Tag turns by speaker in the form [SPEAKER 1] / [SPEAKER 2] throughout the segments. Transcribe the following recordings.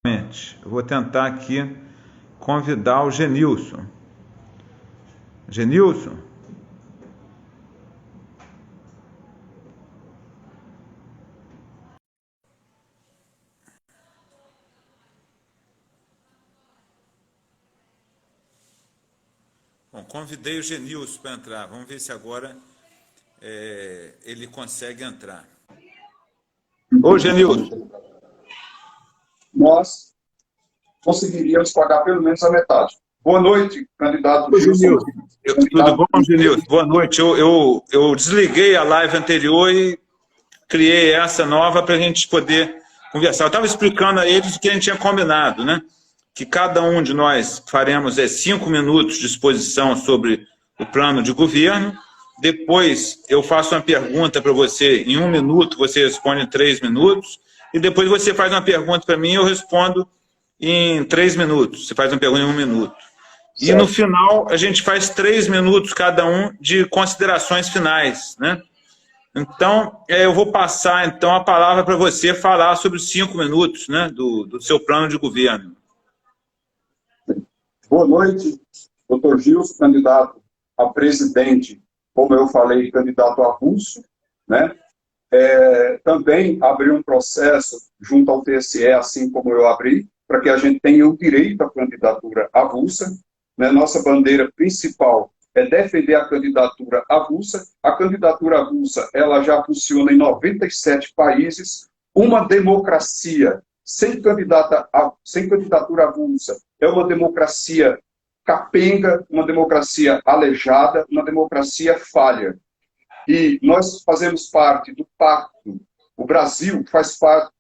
[SPEAKER 1] Eu vou tentar aqui convidar o Genilson. Genilson? Bom, convidei o Genilson para entrar. Vamos ver se agora ele consegue entrar. Ô, Genilson.
[SPEAKER 2] Nós conseguiríamos pagar pelo menos a metade. Boa noite, candidato Gilson.
[SPEAKER 1] Tudo bom, Genilson? Boa noite. Eu desliguei a live anterior e criei essa nova para a gente poder conversar. Eu estava explicando a eles o que a gente tinha combinado, né? Que cada um de nós faremos 5 minutos de exposição sobre o plano de governo. Depois eu faço uma pergunta para você em 1 minuto, você responde em 3 minutos. E depois você faz uma pergunta para mim e eu respondo em 3 minutos. Você faz uma pergunta em 1 minuto. Certo. E no final a gente faz 3 minutos cada um de considerações finais, né? Então, eu vou passar então a palavra para você falar sobre os 5 minutos, né, do seu plano de governo.
[SPEAKER 2] Boa noite, doutor Gilson, candidato a presidente, como eu falei, candidato avulso, né? Também abri um processo junto ao TSE, assim como eu abri, para que a gente tenha o direito à candidatura avulsa, né? Nossa bandeira principal é defender a candidatura avulsa. A candidatura avulsa, ela já funciona em 97 países. Uma democracia sem candidatura avulsa é uma democracia capenga, uma democracia aleijada, uma democracia falha. E nós fazemos parte do pacto, o Brasil faz parte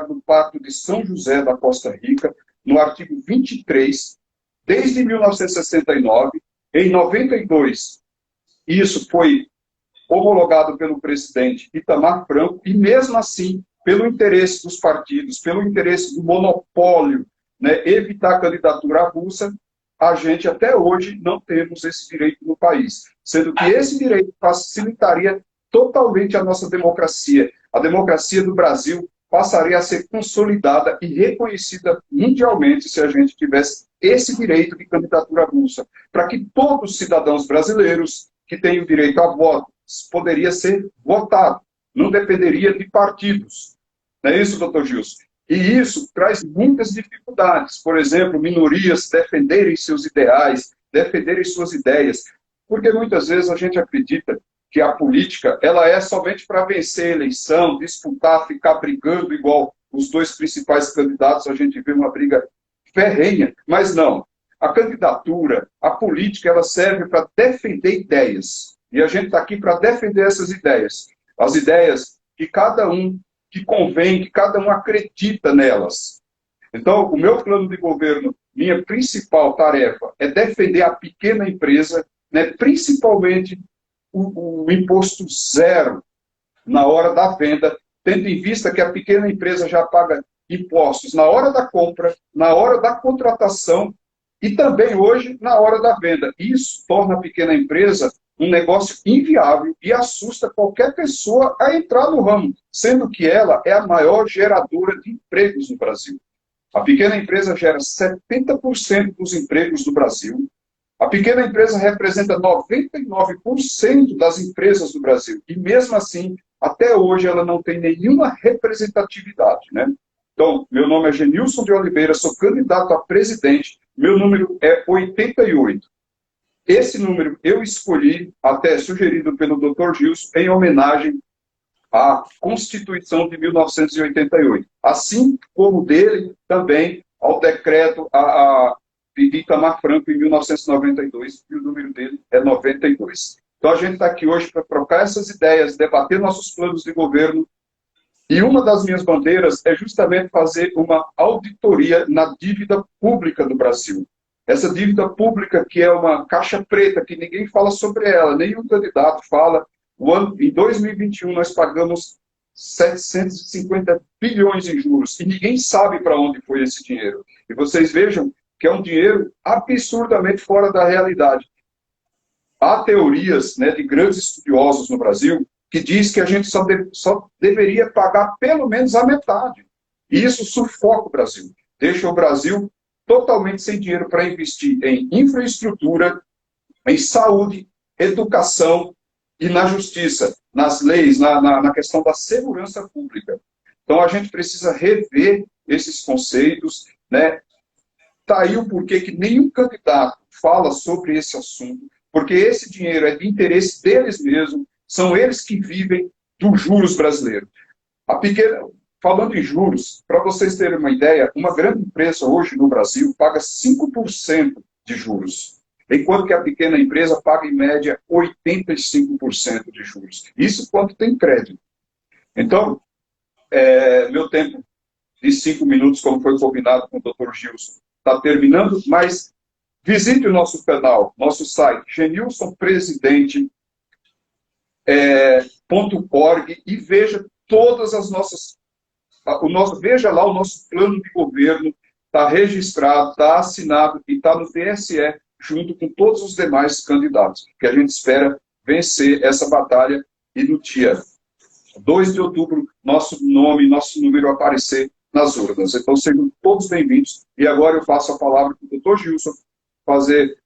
[SPEAKER 2] do pacto de São José da Costa Rica, no artigo 23, desde 1969, em 92, isso foi homologado pelo presidente Itamar Franco, e mesmo assim, pelo interesse dos partidos, pelo interesse do monopólio, né, evitar a candidatura avulsa, a gente até hoje não temos esse direito no país, sendo que esse direito facilitaria totalmente a nossa democracia. A democracia do Brasil passaria a ser consolidada e reconhecida mundialmente se a gente tivesse esse direito de candidatura avulsa, para que todos os cidadãos brasileiros que têm o direito a voto poderia ser votado, não dependeria de partidos. Não é isso, doutor Gilson? E isso traz muitas dificuldades. Por exemplo, minorias defenderem seus ideais, defenderem suas ideias, porque muitas vezes a gente acredita que a política ela é somente para vencer a eleição, disputar, ficar brigando igual os dois principais candidatos, a gente vê uma briga ferrenha, mas não. A candidatura, a política, ela serve para defender ideias. E a gente está aqui para defender essas ideias. As ideias que cada um, que convém, que cada um acredita nelas. Então, o meu plano de governo, minha principal tarefa é defender a pequena empresa, né, principalmente o imposto zero na hora da venda, tendo em vista que a pequena empresa já paga impostos na hora da compra, na hora da contratação e também hoje na hora da venda. Isso torna a pequena empresa um negócio inviável e assusta qualquer pessoa a entrar no ramo, sendo que ela é a maior geradora de empregos no Brasil. A pequena empresa gera 70% dos empregos do Brasil. A pequena empresa representa 99% das empresas do Brasil. E mesmo assim, até hoje, ela não tem nenhuma representatividade, né? Então, meu nome é Genilson de Oliveira, sou candidato a presidente, meu número é 88. Esse número eu escolhi, até sugerido pelo Dr. Gilson, em homenagem à Constituição de 1988. Assim como dele também ao decreto de Itamar Franco em 1992, e o número dele é 92. Então a gente está aqui hoje para trocar essas ideias, debater nossos planos de governo, e uma das minhas bandeiras é justamente fazer uma auditoria na dívida pública do Brasil. Essa dívida pública que é uma caixa preta, que ninguém fala sobre ela, nenhum candidato fala. Em 2021 nós pagamos 750 bilhões em juros, e ninguém sabe para onde foi esse dinheiro. E vocês vejam que é um dinheiro absurdamente fora da realidade. Há teorias, né, de grandes estudiosos no Brasil que diz que a gente só deveria pagar pelo menos a metade. E isso sufoca o Brasil. deixa o Brasil totalmente sem dinheiro para investir em infraestrutura, em saúde, educação e na justiça, nas leis, na questão da segurança pública. Então, a gente precisa rever esses conceitos, né? Está aí o porquê que nenhum candidato fala sobre esse assunto, porque esse dinheiro é de interesse deles mesmos, são eles que vivem dos juros brasileiros. Falando em juros, para vocês terem uma ideia, uma grande empresa hoje no Brasil paga 5% de juros, enquanto que a pequena empresa paga, em média, 85% de juros. Isso quando tem crédito. Então, meu tempo de 5 minutos, como foi combinado com o Dr. Gilson, está terminando, mas visite o nosso canal, nosso site, genilsonpresidente.org e veja todas as nossas... veja lá o nosso plano de governo, está registrado, está assinado e está no TSE, junto com todos os demais candidatos, que a gente espera vencer essa batalha e no dia 2 de outubro, nosso nome, nosso número aparecer nas urnas. Então, sejam todos bem-vindos. E agora eu passo a palavra para o Dr. Gilson fazer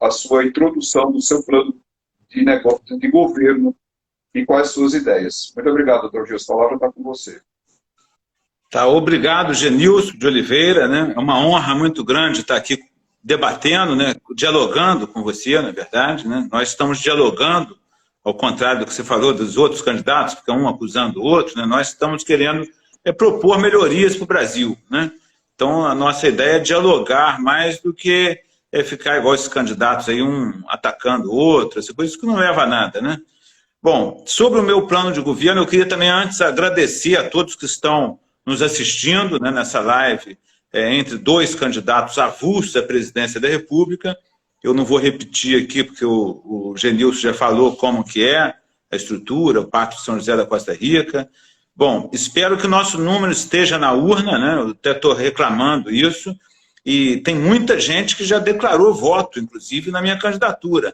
[SPEAKER 2] a sua introdução do seu plano de negócio, de governo e quais suas ideias. Muito obrigado, Dr. Gilson. A palavra está com você.
[SPEAKER 1] Tá, obrigado, Genilson de Oliveira, né? É uma honra muito grande estar aqui debatendo, né? Dialogando com você, na verdade, né? Nós estamos dialogando, ao contrário do que você falou dos outros candidatos, fica um acusando o outro, né? Nós estamos querendo propor melhorias para o Brasil, né? Então, a nossa ideia é dialogar mais do que ficar igual esses candidatos aí, um atacando o outro, essa coisa que não leva a nada, né? Bom, sobre o meu plano de governo, eu queria também antes agradecer a todos que estão nos assistindo, né, nessa live, entre dois candidatos avulsos à presidência da República. Eu não vou repetir aqui, porque o Genilson já falou como que é a estrutura, o Pacto de São José da Costa Rica. Bom, espero que o nosso número esteja na urna, né? Eu até estou reclamando isso, e tem muita gente que já declarou voto, inclusive, na minha candidatura.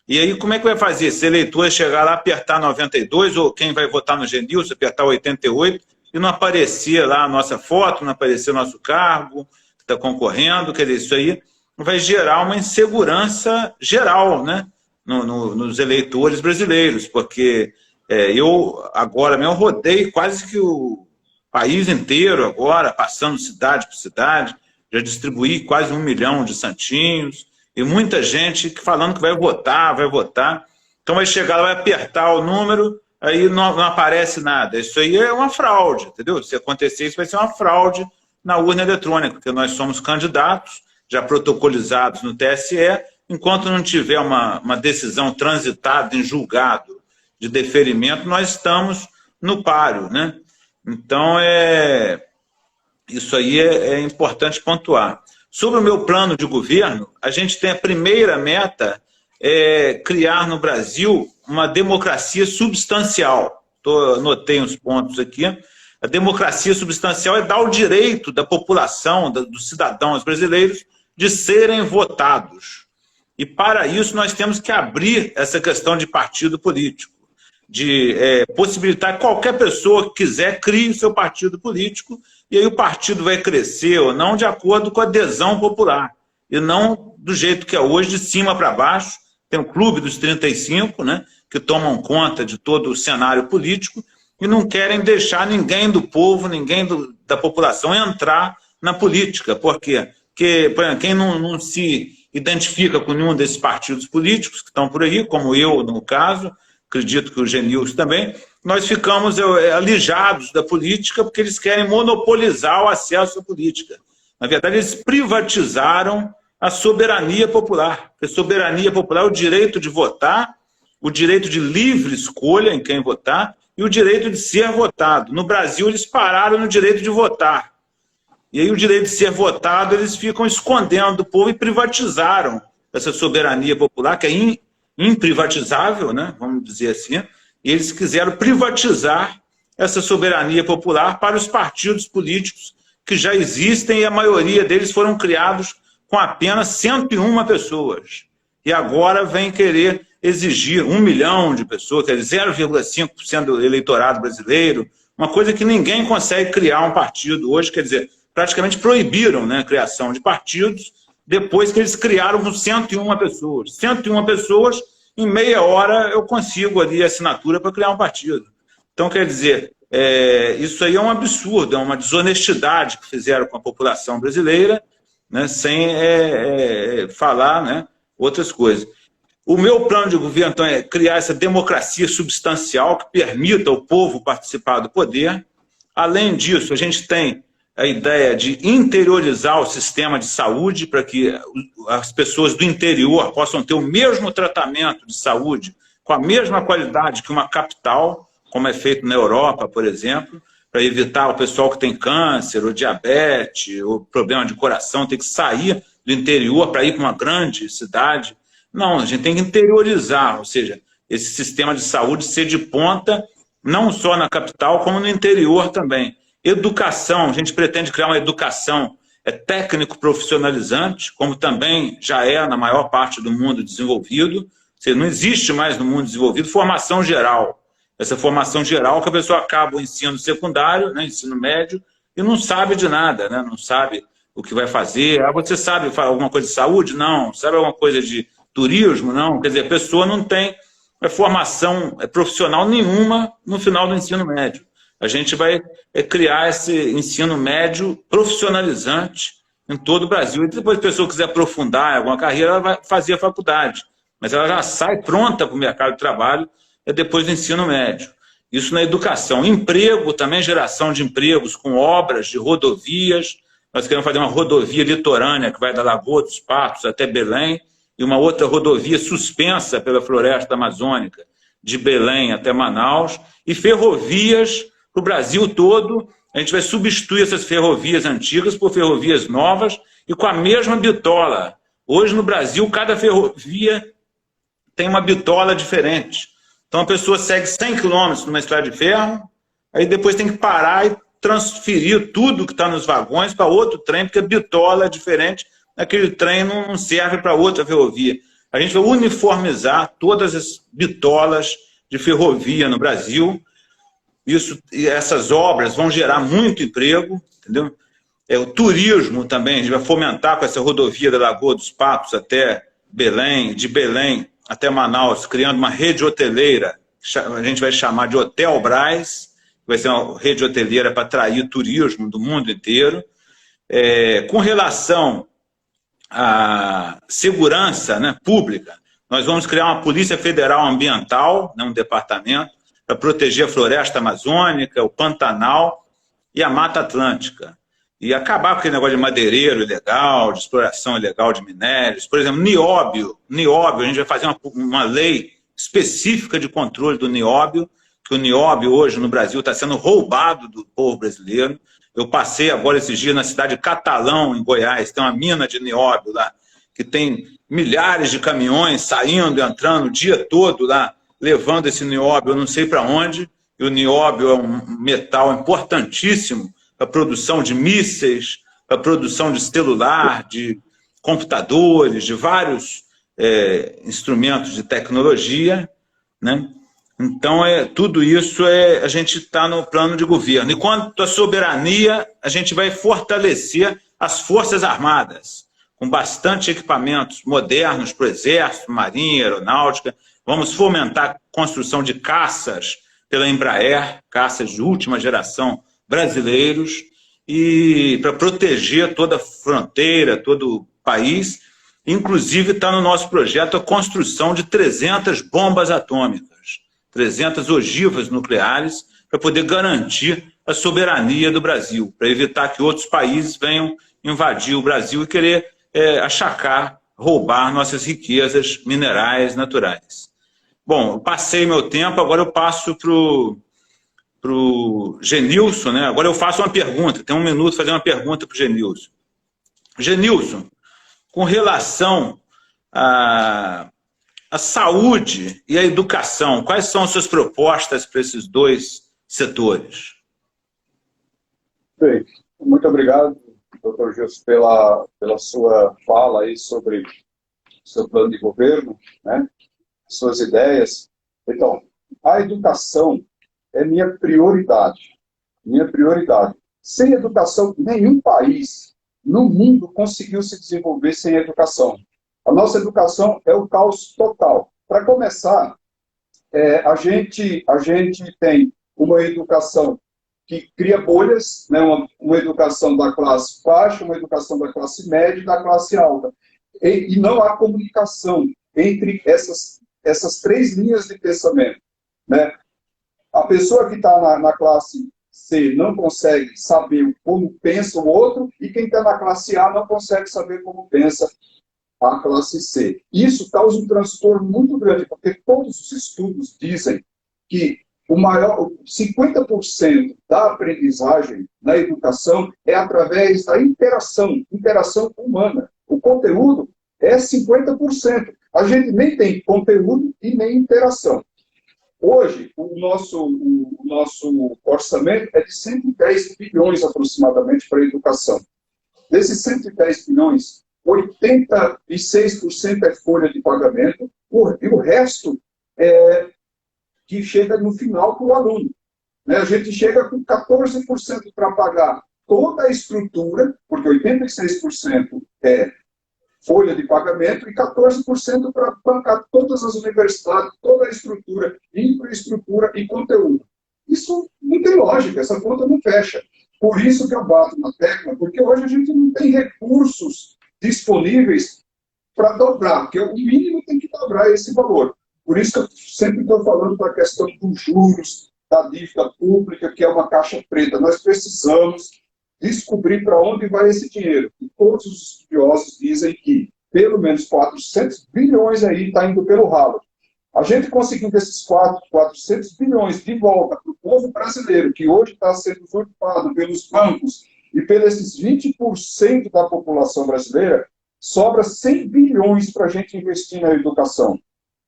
[SPEAKER 1] E aí, como é que vai fazer? Se eleitores chegar lá, apertar 92, ou quem vai votar no Genilson, apertar 88, e não aparecer lá a nossa foto, não aparecer o nosso cargo, que está concorrendo, quer dizer, isso aí vai gerar uma insegurança geral, né, nos eleitores brasileiros, porque eu agora mesmo rodei quase que o país inteiro agora, passando cidade por cidade, já distribuí quase 1 milhão de santinhos, e muita gente falando que vai votar, então vai chegar lá, vai apertar o número, aí não aparece nada. Isso aí é uma fraude, entendeu? Se acontecer isso, vai ser uma fraude na urna eletrônica, porque nós somos candidatos, já protocolizados no TSE, enquanto não tiver uma decisão transitada em julgado de deferimento, nós estamos no páreo, né? Então, isso aí é importante pontuar. Sobre o meu plano de governo, a gente tem a primeira meta, criar no Brasil uma democracia substancial. Anotei uns pontos aqui. A democracia substancial é dar o direito da população, dos cidadãos brasileiros, de serem votados. E para isso nós temos que abrir essa questão de partido político, de possibilitar que qualquer pessoa que quiser crie o seu partido político, e aí o partido vai crescer ou não de acordo com a adesão popular, e não do jeito que é hoje, de cima para baixo. Tem o Clube dos 35, né, que tomam conta de todo o cenário político e não querem deixar ninguém do povo, ninguém da população entrar na política. Por quê? Porque, por exemplo, quem não se identifica com nenhum desses partidos políticos que estão por aí, como eu, no caso, acredito que o Genilson também, nós ficamos alijados da política porque eles querem monopolizar o acesso à política. Na verdade, eles privatizaram a soberania popular. A soberania popular é o direito de votar, o direito de livre escolha em quem votar e o direito de ser votado. No Brasil, eles pararam no direito de votar. E aí o direito de ser votado, eles ficam escondendo do povo e privatizaram essa soberania popular, que é imprivatizável, né? Vamos dizer assim, e eles quiseram privatizar essa soberania popular para os partidos políticos que já existem e a maioria deles foram criados com apenas 101 pessoas. E agora vem querer exigir 1 milhão de pessoas, quer dizer, 0,5% do eleitorado brasileiro, uma coisa que ninguém consegue criar um partido hoje, quer dizer, praticamente proibiram, né, a criação de partidos, depois que eles criaram com 101 pessoas. 101 pessoas, em meia hora eu consigo ali a assinatura para criar um partido. Então, quer dizer, isso aí é um absurdo, é uma desonestidade que fizeram com a população brasileira, né, sem falar, né, outras coisas. O meu plano de governo, então, é criar essa democracia substancial que permita ao povo participar do poder. Além disso, a gente tem a ideia de interiorizar o sistema de saúde para que as pessoas do interior possam ter o mesmo tratamento de saúde, com a mesma qualidade que uma capital, como é feito na Europa, por exemplo, para evitar o pessoal que tem câncer, ou diabetes, ou problema de coração, ter que sair do interior para ir para uma grande cidade. Não, a gente tem que interiorizar, ou seja, esse sistema de saúde ser de ponta, não só na capital, como no interior também. Educação, a gente pretende criar uma educação técnico-profissionalizante, como também já é na maior parte do mundo desenvolvido. Ou seja, não existe mais no mundo desenvolvido formação geral. Essa formação geral que a pessoa acaba o ensino secundário, né, ensino médio, e não sabe de nada, né, não sabe o que vai fazer. Você sabe alguma coisa de saúde? Não. Sabe alguma coisa de turismo? Não. Quer dizer, a pessoa não tem formação profissional nenhuma no final do ensino médio. A gente vai criar esse ensino médio profissionalizante em todo o Brasil. E depois, se a pessoa quiser aprofundar em alguma carreira, ela vai fazer a faculdade. Mas ela já sai pronta para o mercado de trabalho depois do ensino médio. Isso na educação. Emprego, também geração de empregos com obras de rodovias. Nós queremos fazer uma rodovia litorânea que vai da Lagoa dos Patos até Belém, e uma outra rodovia suspensa pela floresta amazônica, de Belém até Manaus, e ferrovias para o Brasil todo. A gente vai substituir essas ferrovias antigas por ferrovias novas e com a mesma bitola. Hoje, no Brasil, cada ferrovia tem uma bitola diferente. Então, a pessoa segue 100 quilômetros numa estrada de ferro, aí depois tem que parar e transferir tudo que está nos vagões para outro trem, porque a bitola é diferente, aquele trem não serve para outra ferrovia. A gente vai uniformizar todas as bitolas de ferrovia no Brasil. Essas obras vão gerar muito emprego, entendeu? O turismo também, a gente vai fomentar com essa rodovia da Lagoa dos Patos até Belém, de Belém até Manaus, criando uma rede hoteleira, a gente vai chamar de Hotel Brás, que vai ser uma rede hoteleira para atrair turismo do mundo inteiro. Com relação à segurança, né, pública, nós vamos criar uma Polícia Federal Ambiental, né, um departamento, para proteger a floresta amazônica, o Pantanal e a Mata Atlântica. E acabar com aquele negócio de madeireiro ilegal, de exploração ilegal de minérios. Por exemplo, nióbio, a gente vai fazer uma lei específica de controle do nióbio, que o nióbio hoje no Brasil está sendo roubado do povo brasileiro. Eu passei agora esses dias na cidade de Catalão, em Goiás, tem uma mina de nióbio lá, que tem milhares de caminhões saindo, entrando o dia todo lá, levando esse nióbio, eu não sei para onde. E o nióbio é um metal importantíssimo para a produção de mísseis, para a produção de celular, de computadores, de vários instrumentos de tecnologia, né? Então, tudo isso a gente está no plano de governo. E quanto à soberania, a gente vai fortalecer as Forças Armadas, com bastante equipamentos modernos para o Exército, Marinha, Aeronáutica. Vamos fomentar a construção de caças pela Embraer, caças de última geração brasileiros, e para proteger toda a fronteira, todo o país. Inclusive, está no nosso projeto a construção de 300 bombas atômicas, 300 ogivas nucleares, para poder garantir a soberania do Brasil, para evitar que outros países venham invadir o Brasil e querer achacar, roubar nossas riquezas minerais naturais. Bom, eu passei meu tempo, agora eu passo para o Genilson, né? Agora eu faço uma pergunta, tem um minuto para fazer uma pergunta para o Genilson. Genilson, com relação à saúde e à educação, quais são as suas propostas para esses dois setores?
[SPEAKER 2] Bem, muito obrigado, doutor Gilson, pela sua fala aí sobre o seu plano de governo, né? Suas ideias. Então, a educação é minha prioridade. Minha prioridade. Sem educação, nenhum país no mundo conseguiu se desenvolver sem educação. A nossa educação é o caos total. Para começar, a gente tem uma educação que cria bolhas, né? Uma educação da classe baixa, uma educação da classe média e da classe alta. E não há comunicação entre essas três linhas de pensamento, né? A pessoa que está na classe C não consegue saber como pensa o outro, e quem está na classe A não consegue saber como pensa a classe C. Isso causa um transtorno muito grande, porque todos os estudos dizem que o maior 50% da aprendizagem na educação é através da interação humana. O conteúdo é 50%. A gente nem tem conteúdo e nem interação. Hoje, o nosso orçamento é de 110 bilhões aproximadamente para a educação. Desses 110 bilhões, 86% é folha de pagamento, e o resto é que chega no final para o aluno. Né? A gente chega com 14% para pagar toda a estrutura, porque 86% é folha de pagamento e 14% para bancar todas as universidades, toda a estrutura, infraestrutura e conteúdo. Isso não tem lógica, essa conta não fecha. Por isso que eu bato na tecla, porque hoje a gente não tem recursos disponíveis para dobrar, porque o mínimo tem que dobrar esse valor. Por isso que eu sempre estou falando da questão dos juros, da dívida pública, que é uma caixa preta. Nós precisamos descobrir para onde vai esse dinheiro. E todos os estudiosos dizem que pelo menos 400 bilhões aí está indo pelo ralo. A gente conseguindo esses 400 bilhões de volta para o povo brasileiro, que hoje está sendo usurpado pelos bancos e pelos 20% da população brasileira, sobra 100 bilhões para a gente investir na educação.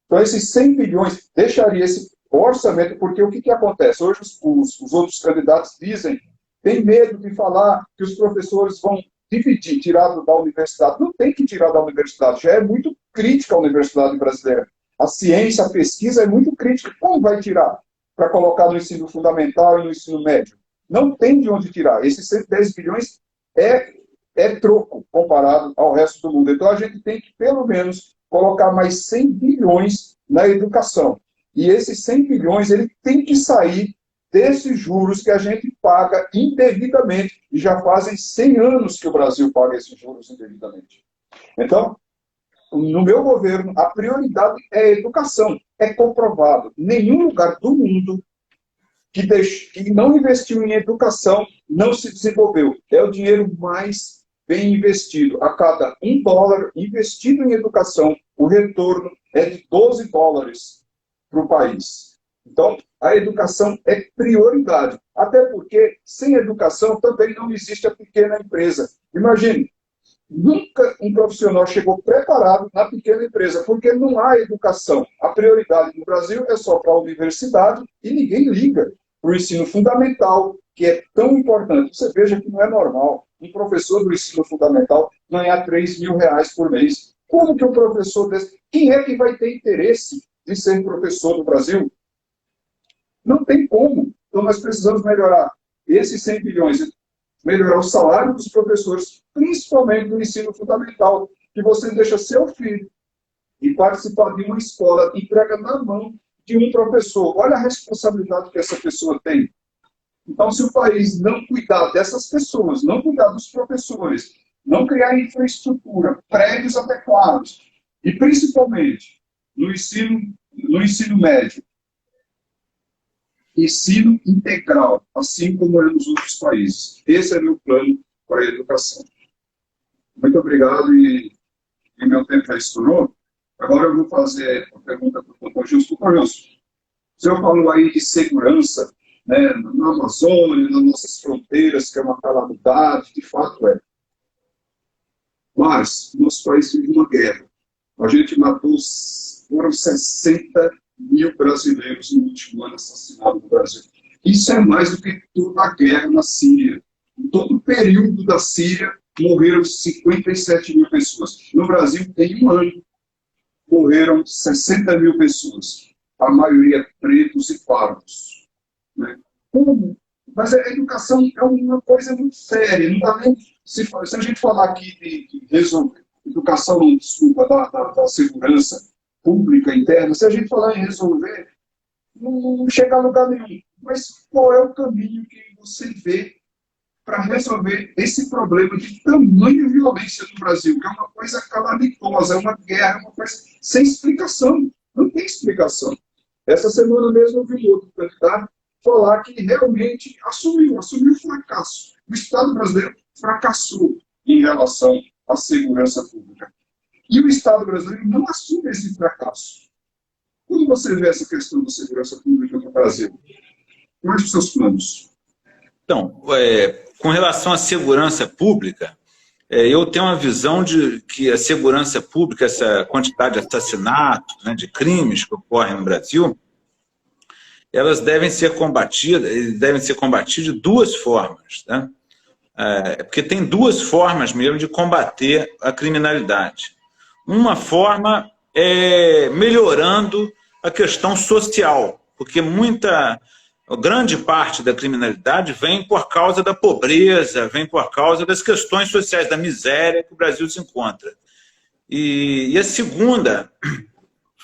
[SPEAKER 2] Então, esses 100 bilhões deixaria esse orçamento, porque o que acontece? Hoje os outros candidatos dizem, tem medo de falar que os professores vão dividir, tirar da universidade. Não tem que tirar da universidade, já é muito crítica a universidade brasileira. A ciência, a pesquisa é muito crítica. Como vai tirar para colocar no ensino fundamental e no ensino médio? Não tem de onde tirar. Esses 110 bilhões é troco comparado ao resto do mundo. Então, a gente tem que, pelo menos, colocar mais 100 bilhões na educação. E esses 100 bilhões, ele tem que sair desses juros que a gente paga indevidamente. E já fazem 100 anos que o Brasil paga esses juros indevidamente. Então, no meu governo, a prioridade é a educação. É comprovado. Nenhum lugar do mundo que não investiu em educação não se desenvolveu. É o dinheiro mais bem investido. A cada $1 investido em educação, o retorno é de $12 para o país. Então, a educação é prioridade. Até porque, sem educação, também não existe a pequena empresa. Imagine, nunca um profissional chegou preparado na pequena empresa, porque não há educação. A prioridade no Brasil é só para a universidade e ninguém liga para o ensino fundamental, que é tão importante. Você veja que não é normal um professor do ensino fundamental ganhar R$3.000 por mês. Como que um professor desse... Quem é que vai ter interesse de ser professor no Brasil? Não tem como. Então, nós precisamos melhorar esses 100 bilhões, melhorar o salário dos professores, principalmente no ensino fundamental, que você deixa seu filho e participar de uma escola, entrega na mão de um professor. Olha a responsabilidade que essa pessoa tem. Então, se o país não cuidar dessas pessoas, não cuidar dos professores, não criar infraestrutura, prédios adequados, e principalmente no ensino médio, ensino integral, assim como é nos outros países. Esse é meu plano para a educação. Muito obrigado, e meu tempo já estourou. Agora eu vou fazer uma pergunta para o Dr. Gilson. Dr. Gilson, o senhor falou aí de segurança, né, na Amazônia, nas nossas fronteiras, que é uma calamidade, de fato é. Mas nosso país vive uma guerra. A gente matou, foram 60 mil brasileiros no último ano assassinados no Brasil. Isso é mais do que toda a guerra na Síria. Em todo o período da Síria, morreram 57 mil pessoas. No Brasil, em um ano, morreram 60 mil pessoas. A maioria pretos e pardos. Né? Como Mas a educação é uma coisa muito séria. Não dá nem, se a gente falar aqui de resolver educação, desculpa, da segurança pública interna, se a gente falar em resolver, não chega a lugar nenhum. Mas qual é o caminho que você vê para resolver esse problema de tamanha violência no Brasil, que é uma coisa calamitosa, é uma guerra, é uma coisa sem explicação. Não tem explicação. Essa semana mesmo eu vi outro candidato falar que realmente assumiu o fracasso. O Estado brasileiro fracassou em relação à segurança pública. E o Estado brasileiro não assume esse fracasso. Como você vê essa questão da segurança pública no Brasil? Quais os seus planos?
[SPEAKER 1] Então, com relação à segurança pública, eu tenho uma visão de que a segurança pública, essa quantidade de assassinatos, né, de crimes que ocorrem no Brasil, elas devem ser combatidas de duas formas, né? Porque tem duas formas mesmo de combater a criminalidade. Uma forma é melhorando a questão social, porque grande parte da criminalidade vem por causa da pobreza, vem por causa das questões sociais, da miséria que o Brasil se encontra. E a segunda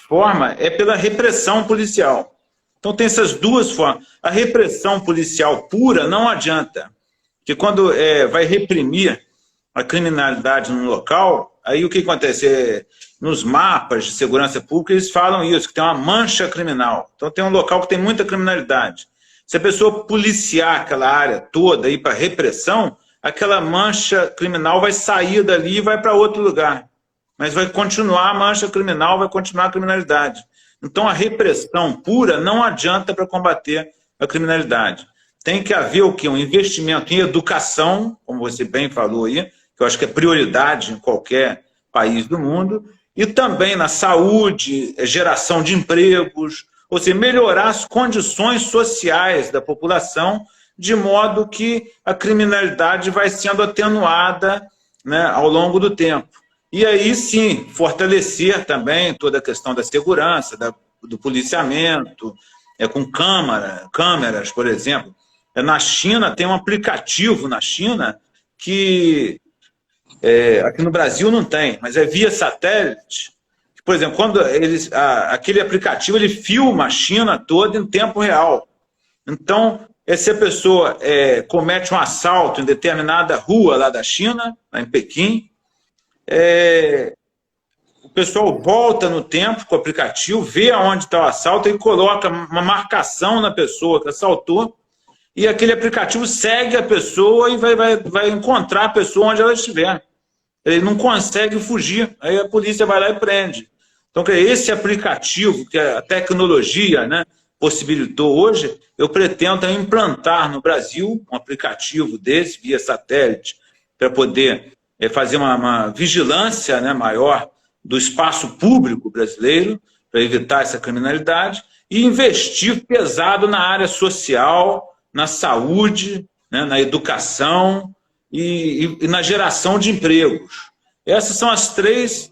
[SPEAKER 1] forma é pela repressão policial. Então tem essas duas formas. A repressão policial pura não adianta, porque quando vai reprimir a criminalidade num local, aí o que acontece? Nos mapas de segurança pública eles falam isso, que tem uma mancha criminal. Então tem um local que tem muita criminalidade. Se a pessoa policiar aquela área toda aí para repressão, aquela mancha criminal vai sair dali e vai para outro lugar. Mas vai continuar a mancha criminal, vai continuar a criminalidade. Então a repressão pura não adianta para combater a criminalidade. Tem que haver o quê? Um investimento em educação, como você bem falou aí, que eu acho que é prioridade em qualquer país do mundo, e também na saúde, geração de empregos, ou seja, melhorar as condições sociais da população, de modo que a criminalidade vai sendo atenuada, né, ao longo do tempo. E aí sim, fortalecer também toda a questão da segurança, do policiamento, com câmeras, por exemplo. Na China, tem um aplicativo na China que aqui no Brasil não tem, mas é via satélite. Por exemplo, quando aquele aplicativo ele filma a China toda em tempo real. Então, se a pessoa comete um assalto em determinada rua lá da China, lá em Pequim, o pessoal volta no tempo com o aplicativo, vê aonde está o assalto e coloca uma marcação na pessoa que assaltou, e aquele aplicativo segue a pessoa e vai encontrar a pessoa onde ela estiver. Ele não consegue fugir, aí a polícia vai lá e prende. Então, esse aplicativo, que a tecnologia, né, possibilitou hoje, eu pretendo implantar no Brasil um aplicativo desse, via satélite, para poder fazer uma vigilância, né, maior do espaço público brasileiro, para evitar essa criminalidade, e investir pesado na área social, na saúde, né, na educação e na geração de empregos. Essas são as três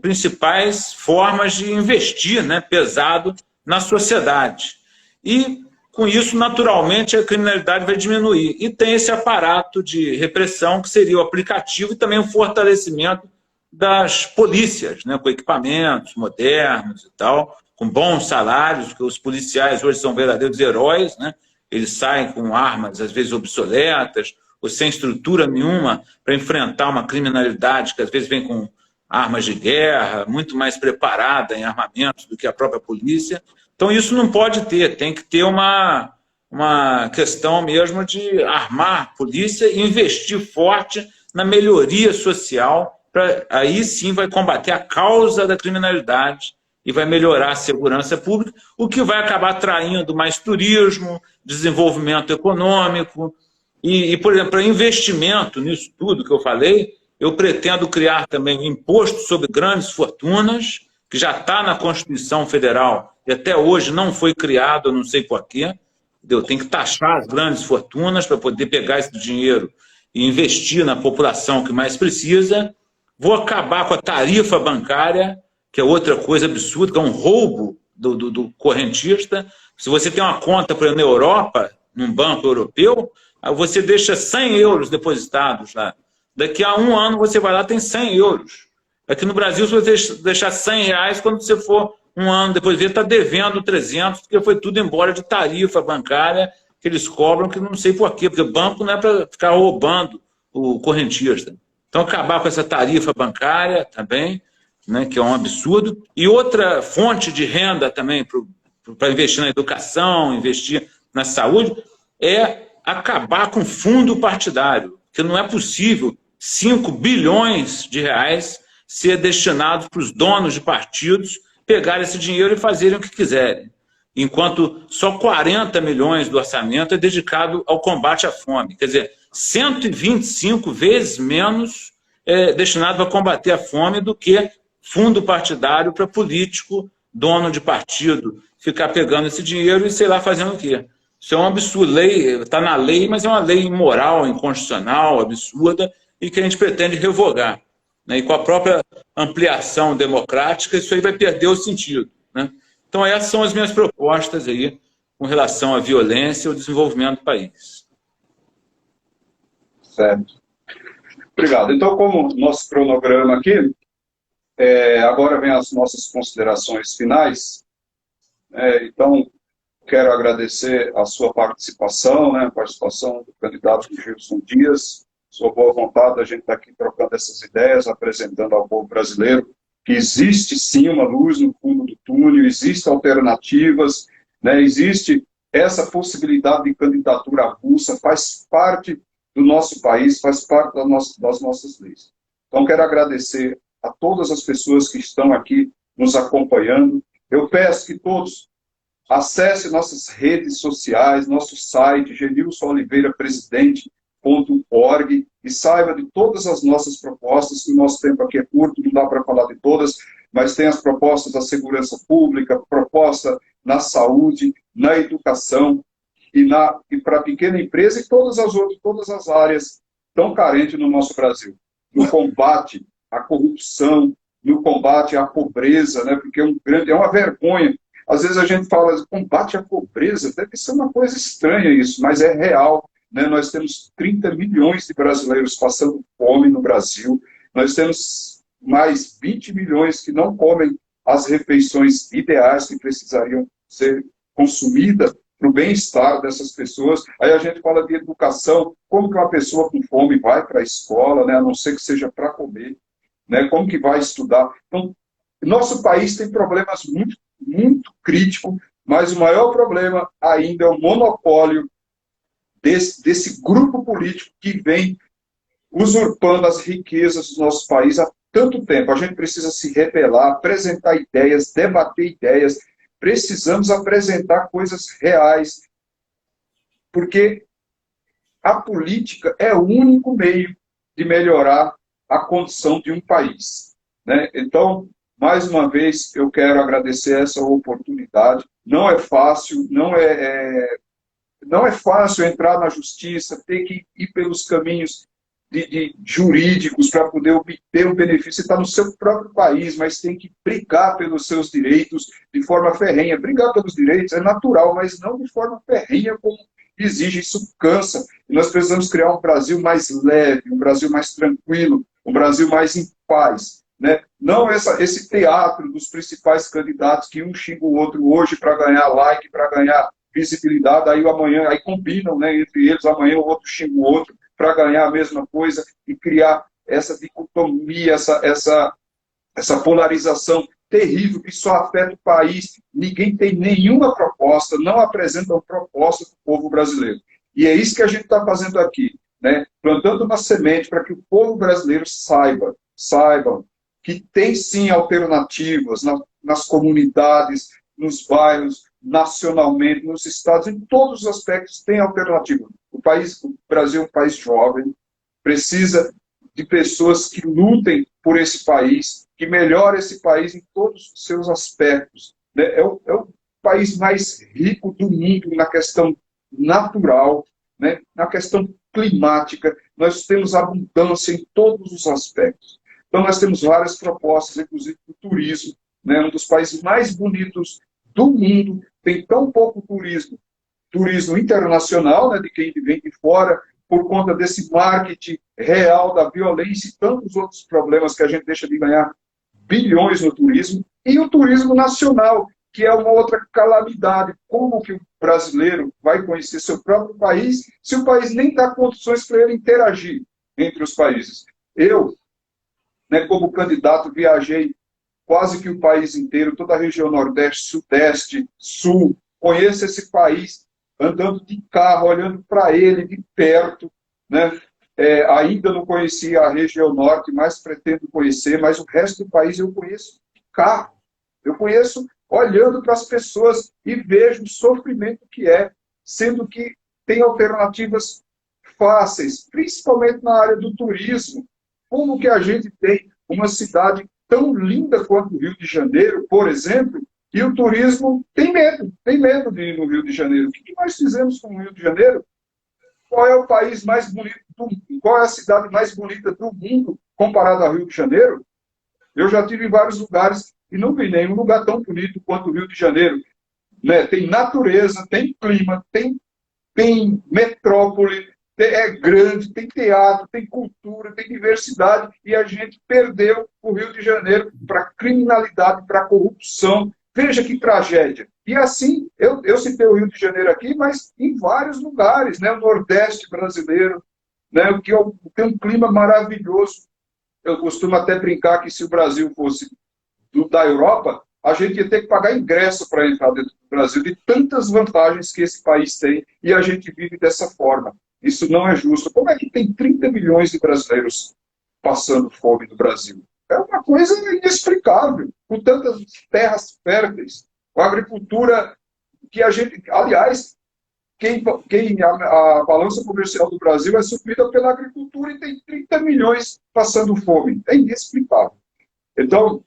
[SPEAKER 1] principais formas de investir, né, pesado na sociedade. E, com isso, naturalmente, a criminalidade vai diminuir. E tem esse aparato de repressão, que seria o aplicativo, e também o fortalecimento das polícias, né, com equipamentos modernos e tal, com bons salários, porque os policiais hoje são verdadeiros heróis, né? Eles saem com armas, às vezes, obsoletas, ou sem estrutura nenhuma para enfrentar uma criminalidade que, às vezes, vem com armas de guerra, muito mais preparada em armamentos do que a própria polícia. Então, isso não pode ter, tem que ter uma questão mesmo de armar a polícia e investir forte na melhoria social, aí sim vai combater a causa da criminalidade e vai melhorar a segurança pública, o que vai acabar atraindo mais turismo, desenvolvimento econômico e por exemplo, para investimento nisso tudo que eu falei, eu pretendo criar também um imposto sobre grandes fortunas, que já está na Constituição Federal e até hoje não foi criado, eu não sei porquê. Tem que taxar as grandes fortunas para poder pegar esse dinheiro e investir na população que mais precisa. Vou acabar com a tarifa bancária, que é outra coisa absurda, que é um roubo do correntista. Se você tem uma conta, por exemplo, na Europa, num banco europeu, aí você deixa 100 euros depositados lá. Daqui a um ano você vai lá, tem 100 euros. Aqui no Brasil, se você deixar 100 reais, quando você for um ano depois, ele está devendo 300, porque foi tudo embora de tarifa bancária que eles cobram, que não sei por quê, porque o banco não é para ficar roubando o correntista. Então, acabar com essa tarifa bancária também, né, que é um absurdo. E outra fonte de renda também para investir na educação, investir na saúde, é acabar com o fundo partidário, que não é possível 5 bilhões de reais ser destinados para os donos de partidos pegarem esse dinheiro e fazerem o que quiserem, enquanto só 40 milhões do orçamento é dedicado ao combate à fome. Quer dizer, 125 vezes menos destinado a combater a fome do que fundo partidário para político, dono de partido, ficar pegando esse dinheiro e sei lá fazendo o quê. Isso é um absurdo. Está na lei, mas é uma lei imoral, inconstitucional, absurda, e que a gente pretende revogar. Né? E com a própria ampliação democrática, isso aí vai perder o sentido. Né? Então, essas são as minhas propostas aí com relação à violência e ao desenvolvimento do país.
[SPEAKER 2] Certo. Obrigado. Então, como nosso cronograma aqui, agora vem as nossas considerações finais. Então, quero agradecer a sua participação, né, a participação do candidato Gilson Dias, sua boa vontade, a gente está aqui trocando essas ideias, apresentando ao povo brasileiro que existe sim uma luz no fundo do túnel, existem alternativas, né, existe essa possibilidade de candidatura avulsa, faz parte do nosso país, faz parte das nossas leis. Então, quero agradecer a todas as pessoas que estão aqui nos acompanhando. Eu peço que todos acessem nossas redes sociais, nosso site, genilsonoliveirapresidente.org, e saiba de todas as nossas propostas, que o nosso tempo aqui é curto, não dá para falar de todas, mas tem as propostas da segurança pública, proposta na saúde, na educação, e para a pequena empresa e todas as áreas tão carentes no nosso Brasil. No combate à corrupção, no combate à pobreza, né, porque é uma vergonha. Às vezes a gente fala, combate à pobreza, deve ser uma coisa estranha isso, mas é real. Né? Nós temos 30 milhões de brasileiros passando fome no Brasil, nós temos mais 20 milhões que não comem as refeições ideais que precisariam ser consumidas para o bem-estar dessas pessoas. Aí a gente fala de educação, como que uma pessoa com fome vai para a escola, né, a não ser que seja para comer, né, como que vai estudar. Então, nosso país tem problemas muito, muito críticos, mas o maior problema ainda é o monopólio desse grupo político que vem usurpando as riquezas do nosso país há tanto tempo. A gente precisa se rebelar, apresentar ideias, debater ideias. Precisamos apresentar coisas reais, porque a política é o único meio de melhorar a condição de um país. Né? Então, mais uma vez, eu quero agradecer essa oportunidade. Não é fácil, não é fácil entrar na justiça, ter que ir pelos caminhos de jurídicos para poder obter um benefício. Você está no seu próprio país, mas tem que brigar pelos seus direitos de forma ferrenha. Brigar pelos direitos é natural, mas não de forma ferrenha como exige. Isso cansa. E nós precisamos criar um Brasil mais leve, um Brasil mais tranquilo, um Brasil mais em paz. Né? Não esse teatro dos principais candidatos que um xinga o outro hoje para ganhar like, para ganhar visibilidade, aí amanhã, aí combinam, né, entre eles, amanhã o outro xinga o outro para ganhar a mesma coisa e criar essa dicotomia, essa polarização terrível que só afeta o país. Ninguém tem nenhuma proposta, não apresentam proposta para o povo brasileiro. E é isso que a gente está fazendo aqui, né? Plantando uma semente para que o povo brasileiro saibam que tem sim alternativas nas comunidades, nos bairros, nacionalmente, nos estados, em todos os aspectos tem alternativa. O Brasil é um país jovem, precisa de pessoas que lutem por esse país, que melhorem esse país em todos os seus aspectos. Né? É o país mais rico do mundo na questão natural, né? Na questão climática, nós temos abundância em todos os aspectos. Então nós temos várias propostas, inclusive para o turismo, né? Um dos países mais bonitos do mundo, tem tão pouco turismo turismo internacional, né, de quem vem de fora, por conta desse marketing real da violência e tantos outros problemas que a gente deixa de ganhar bilhões no turismo, e o turismo nacional, que é uma outra calamidade. Como que o brasileiro vai conhecer seu próprio país se o país nem dá condições para ele interagir entre os países? Eu, né, como candidato, viajei quase que o país inteiro, toda a região Nordeste, Sudeste, Sul, conheço esse país andando de carro, olhando para ele de perto, né? Ainda não conheci a região Norte, mas pretendo conhecer, mas o resto do país eu conheço de carro. Eu conheço olhando para as pessoas e vejo o sofrimento que é, sendo que tem alternativas fáceis, principalmente na área do turismo. Como que a gente tem uma cidade tão linda quanto o Rio de Janeiro, por exemplo, e o turismo tem medo de ir no Rio de Janeiro. O que nós fizemos com o Rio de Janeiro? Qual é o país mais bonito do mundo? Qual é a cidade mais bonita do mundo comparada ao Rio de Janeiro? Eu já estive em vários lugares e não vi nenhum lugar tão bonito quanto o Rio de Janeiro. Né? Tem natureza, tem clima, tem metrópole, é grande, tem teatro, tem cultura, tem diversidade, e a gente perdeu o Rio de Janeiro para criminalidade, para corrupção. Veja que tragédia. E assim, eu citei o Rio de Janeiro aqui, mas em vários lugares, né? O Nordeste brasileiro, né? Que tem um clima maravilhoso. Eu costumo até brincar que se o Brasil fosse da Europa, a gente ia ter que pagar ingresso para entrar dentro do Brasil, de tantas vantagens que esse país tem, e a gente vive dessa forma. Isso não é justo. Como é que tem 30 milhões de brasileiros passando fome no Brasil? É uma coisa inexplicável, com tantas terras férteis, com a agricultura que a gente... Aliás, a balança comercial do Brasil é suprida pela agricultura e tem 30 milhões passando fome. É inexplicável. Então,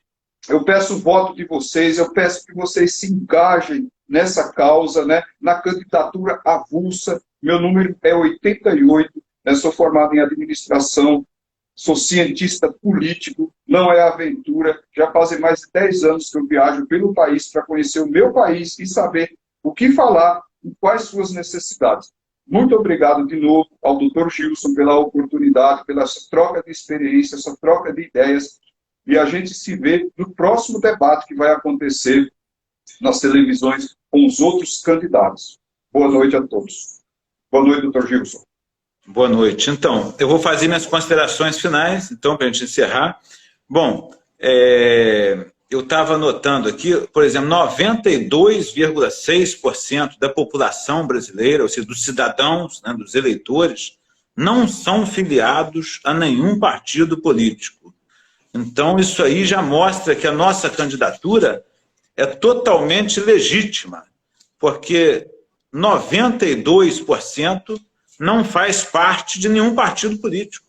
[SPEAKER 2] eu peço o voto de vocês, eu peço que vocês se engajem nessa causa, né, na candidatura avulsa. Meu número é 88, né, sou formado em administração, sou cientista político, não é aventura. Já fazem mais de 10 anos que eu viajo pelo país para conhecer o meu país e saber o que falar e quais suas necessidades. Muito obrigado de novo ao Dr. Gilson pela oportunidade, pela essa troca de experiência, essa troca de ideias. E a gente se vê no próximo debate que vai acontecer nas televisões com os outros candidatos. Boa noite a todos. Boa noite, Dr. Gilson.
[SPEAKER 1] Boa noite. Então, eu vou fazer minhas considerações finais, então, para a gente encerrar. Bom, eu estava anotando aqui, por exemplo, 92,6% da população brasileira, ou seja, dos cidadãos, né, dos eleitores, não são filiados a nenhum partido político. Então, isso aí já mostra que a nossa candidatura é totalmente legítima, porque 92% não faz parte de nenhum partido político.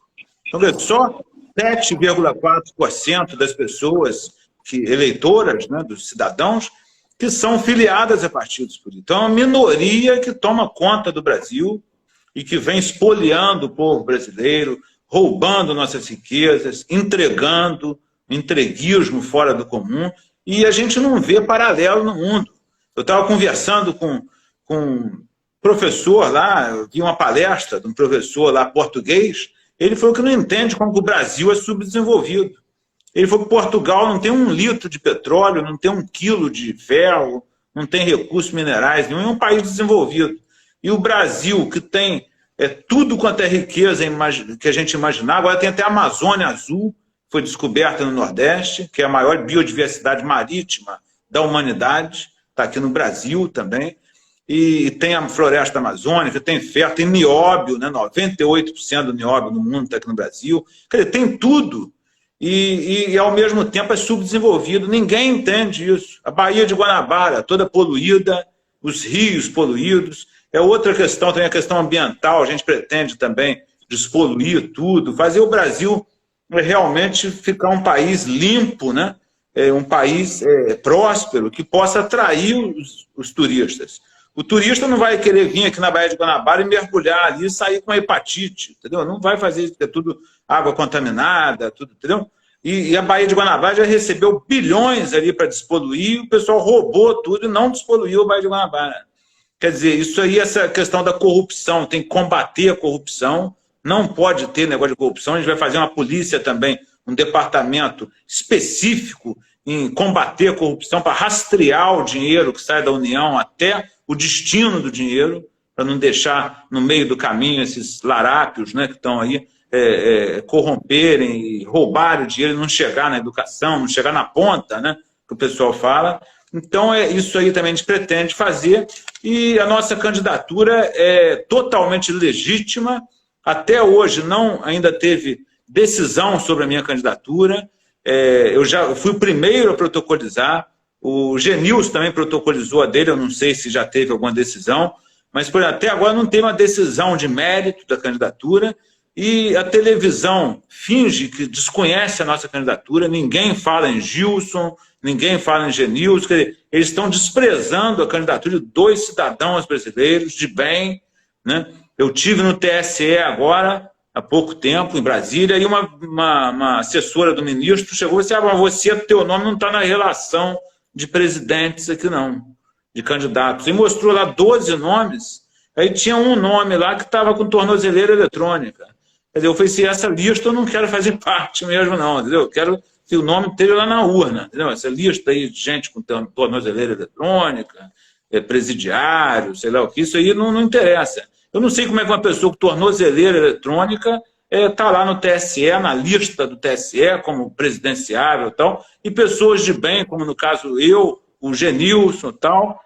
[SPEAKER 1] Então, só 7,4% das pessoas eleitoras, né, dos cidadãos, que são filiadas a partidos políticos. Então, é uma minoria que toma conta do Brasil e que vem espoliando o povo brasileiro, roubando nossas riquezas, entregando, entreguismo fora do comum, e a gente não vê paralelo no mundo. Eu estava conversando com um professor lá, eu vi uma palestra de um professor lá português, ele falou que não entende como que o Brasil é subdesenvolvido. Ele falou que Portugal não tem 1 litro de petróleo, não tem 1 quilo de ferro, não tem recursos minerais, nenhum é um país desenvolvido. E o Brasil, que tem tudo quanto é riqueza que a gente imaginar, agora tem até a Amazônia Azul, foi descoberta no Nordeste, que é a maior biodiversidade marítima da humanidade, está aqui no Brasil também, e tem a floresta amazônica, tem ferro, tem nióbio, né? 98% do nióbio no mundo está aqui no Brasil, quer dizer, tem tudo, e ao mesmo tempo é subdesenvolvido, ninguém entende isso. A Baía de Guanabara, toda poluída, os rios poluídos, é outra questão, tem a questão ambiental, a gente pretende também despoluir tudo, fazer o Brasil realmente ficar um país limpo, né? Um país próspero, que possa atrair os turistas. O turista não vai querer vir aqui na Baía de Guanabara e mergulhar ali e sair com hepatite, entendeu? Não vai fazer isso, é tudo água contaminada, tudo, entendeu? E a Baía de Guanabara já recebeu bilhões ali para despoluir, o pessoal roubou tudo e não despoluiu a Baía de Guanabara. Quer dizer, isso aí, essa questão da corrupção, tem que combater a corrupção, não pode ter negócio de corrupção, a gente vai fazer uma polícia também, um departamento específico em combater a corrupção, para rastrear o dinheiro que sai da União até o destino do dinheiro, para não deixar no meio do caminho esses larápios, né, que estão aí corromperem e roubarem o dinheiro e não chegar na educação, não chegar na ponta, né, que o pessoal fala. Então, isso aí também a gente pretende fazer, e a nossa candidatura é totalmente legítima. Até hoje não ainda teve decisão sobre a minha candidatura. Eu fui o primeiro a protocolizar, o Genilson também protocolizou a dele, eu não sei se já teve alguma decisão, mas até agora não tem uma decisão de mérito da candidatura, e a televisão finge que desconhece a nossa candidatura, ninguém fala em Gilson, ninguém fala em Genilson, quer dizer, eles estão desprezando a candidatura de 2 cidadãos brasileiros de bem, né? Eu tive no TSE agora, há pouco tempo, em Brasília, e uma assessora do ministro chegou e disse: mas teu nome não está na relação de presidentes aqui não, de candidatos. E mostrou lá 12 nomes, aí tinha um nome lá que estava com tornozeleira eletrônica. Quer dizer, eu falei assim, essa lista eu não quero fazer parte mesmo não, entendeu? Eu quero que o nome esteja lá na urna, entendeu? Essa lista aí de gente com tornozeleira eletrônica, presidiário, sei lá o que, isso aí não interessa. Eu não sei como é que uma pessoa com tornozeleira eletrônica está lá no TSE, na lista do TSE, como presidenciável e tal, e pessoas de bem, como no caso eu, o Genilson e tal,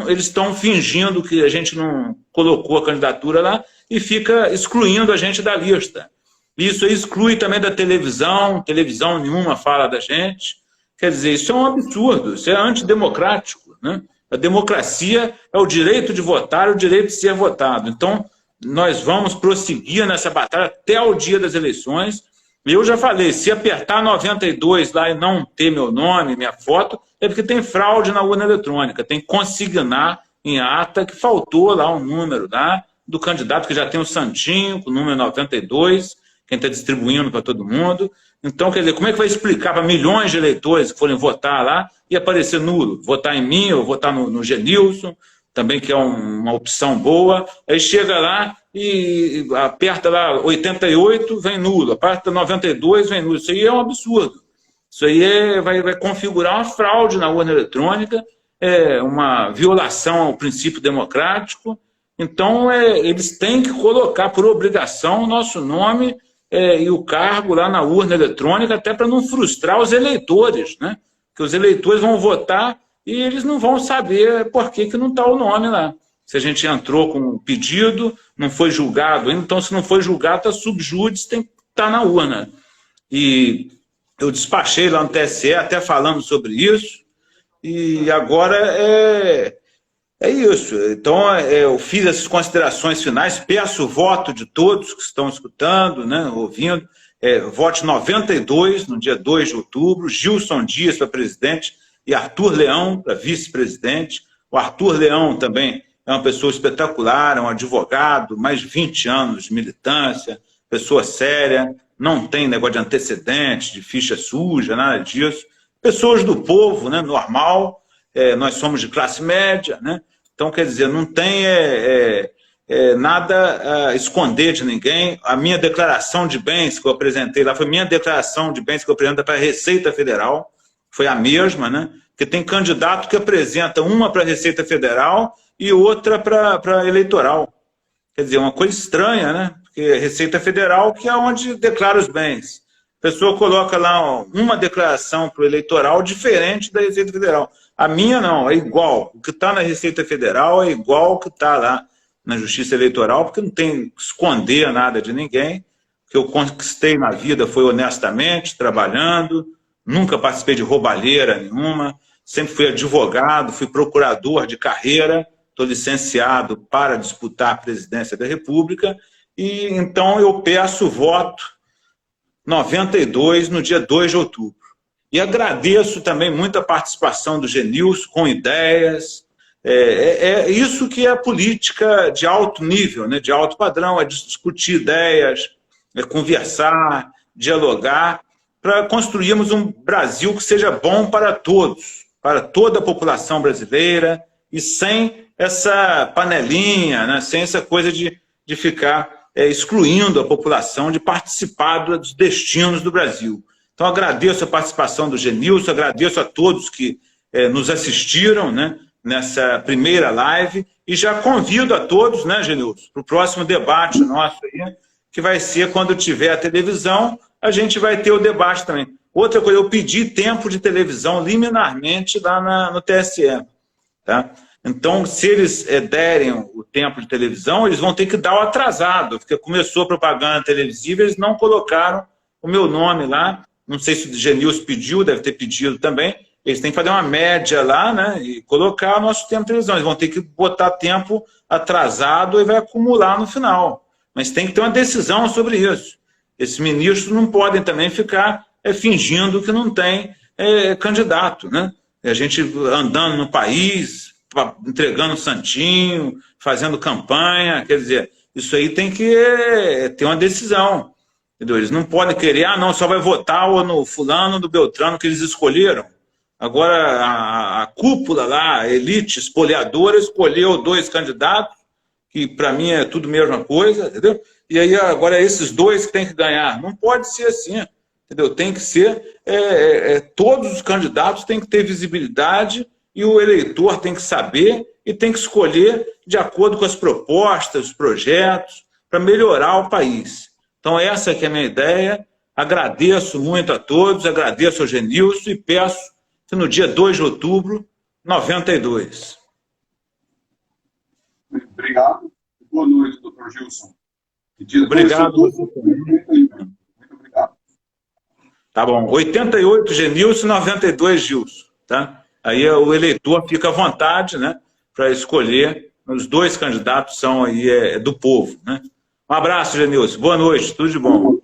[SPEAKER 1] eles estão fingindo que a gente não colocou a candidatura lá e fica excluindo a gente da lista. Isso exclui também da televisão nenhuma fala da gente. Quer dizer, isso é um absurdo, isso é antidemocrático, né? A democracia é o direito de votar, o direito de ser votado. Então, nós vamos prosseguir nessa batalha até o dia das eleições. Eu já falei, se apertar 92 lá e não ter meu nome, minha foto, é porque tem fraude na urna eletrônica, tem que consignar em ata que faltou lá um número lá do candidato que já tem o santinho, com o número 92, quem está distribuindo para todo mundo. Então, quer dizer, como é que vai explicar para milhões de eleitores que forem votar lá e aparecer nulo? Votar em mim ou votar no Genilson, também que é uma opção boa. Aí chega lá e aperta lá 88, vem nulo. Aperta 92, vem nulo. Isso aí é um absurdo. Isso aí vai configurar uma fraude na urna eletrônica, uma violação ao princípio democrático. Então, eles têm que colocar por obrigação o nosso nome e o cargo lá na urna eletrônica, até para não frustrar os eleitores, né? Que os eleitores vão votar e eles não vão saber por que não está o nome lá. Se a gente entrou com um pedido, não foi julgado ainda, então se não foi julgado, está subjúdice, tem que estar na urna. E eu despachei lá no TSE, até falando sobre isso, e agora é isso. Então, eu fiz essas considerações finais, peço o voto de todos que estão escutando, né, ouvindo. Vote 92, no dia 2 de outubro, Gilson Dias para presidente e Arthur Leão para vice-presidente. O Arthur Leão também é uma pessoa espetacular, é um advogado, mais de 20 anos de militância, pessoa séria, não tem negócio de antecedentes, de ficha suja, nada disso. Pessoas do povo, né, normal. Nós somos de classe média, né? Então, quer dizer, não tem nada a esconder de ninguém. A minha declaração de bens que eu apresentei lá foi minha declaração de bens que eu apresentei para a Receita Federal, foi a mesma, né? Porque tem candidato que apresenta uma para a Receita Federal e outra para eleitoral. Quer dizer, uma coisa estranha, né? Porque a Receita Federal que é onde declara os bens. A pessoa coloca lá uma declaração para o eleitoral diferente da Receita Federal. A minha não, é igual. O que está na Receita Federal é igual ao que está lá na Justiça Eleitoral, porque não tem que esconder nada de ninguém. O que eu conquistei na vida foi honestamente, trabalhando, nunca participei de roubalheira nenhuma, sempre fui advogado, fui procurador de carreira, estou licenciado para disputar a presidência da República, e então eu peço voto 92 no dia 2 de outubro. E agradeço também muito a participação do Genilson com ideias. É isso que é a política de alto nível, né, de alto padrão, é discutir ideias, conversar, dialogar, para construirmos um Brasil que seja bom para todos, para toda a população brasileira, e sem essa panelinha, né? Sem essa coisa de ficar excluindo a população de participar dos destinos do Brasil. Então, agradeço a participação do Genilson, agradeço a todos que nos assistiram, né, nessa primeira live, e já convido a todos, né, Genilson, para o próximo debate nosso aí, que vai ser quando tiver a televisão, a gente vai ter o debate também. Outra coisa, eu pedi tempo de televisão liminarmente lá no TSE. Tá? Então, se eles derem o tempo de televisão, eles vão ter que dar o atrasado, porque começou a propaganda televisiva, eles não colocaram o meu nome lá. Não sei se o Genilson pediu, deve ter pedido também. Eles têm que fazer uma média lá, né, e colocar o nosso tempo de televisão. Eles vão ter que botar tempo atrasado e vai acumular no final. Mas tem que ter uma decisão sobre isso. Esses ministros não podem também ficar fingindo que não tem candidato, né? A gente andando no país, entregando santinho, fazendo campanha, quer dizer, isso aí tem que ter uma decisão. Entendeu? Eles não podem querer, não, só vai votar ou no fulano, do Beltrano que eles escolheram. Agora, a cúpula lá, a elite espoliadora, escolheu 2 candidatos, que para mim é tudo a mesma coisa, entendeu? E aí agora é esses 2 que tem que ganhar. Não pode ser assim, entendeu? Tem que ser, todos os candidatos têm que ter visibilidade e o eleitor tem que saber e tem que escolher de acordo com as propostas, os projetos, para melhorar o país. Então essa que é a minha ideia. Agradeço muito a todos, agradeço ao Genilson e peço que no dia 2 de outubro, 92.
[SPEAKER 2] Muito obrigado. Boa noite, doutor Gilson.
[SPEAKER 1] Obrigado.
[SPEAKER 2] Muito obrigado.
[SPEAKER 1] Tá bom. 88 Genilson, 92 Gilson. Tá? Aí o eleitor fica à vontade, né, para escolher. Os 2 candidatos são aí do povo. Né? Um abraço, Genilson. Boa noite. Tudo de bom.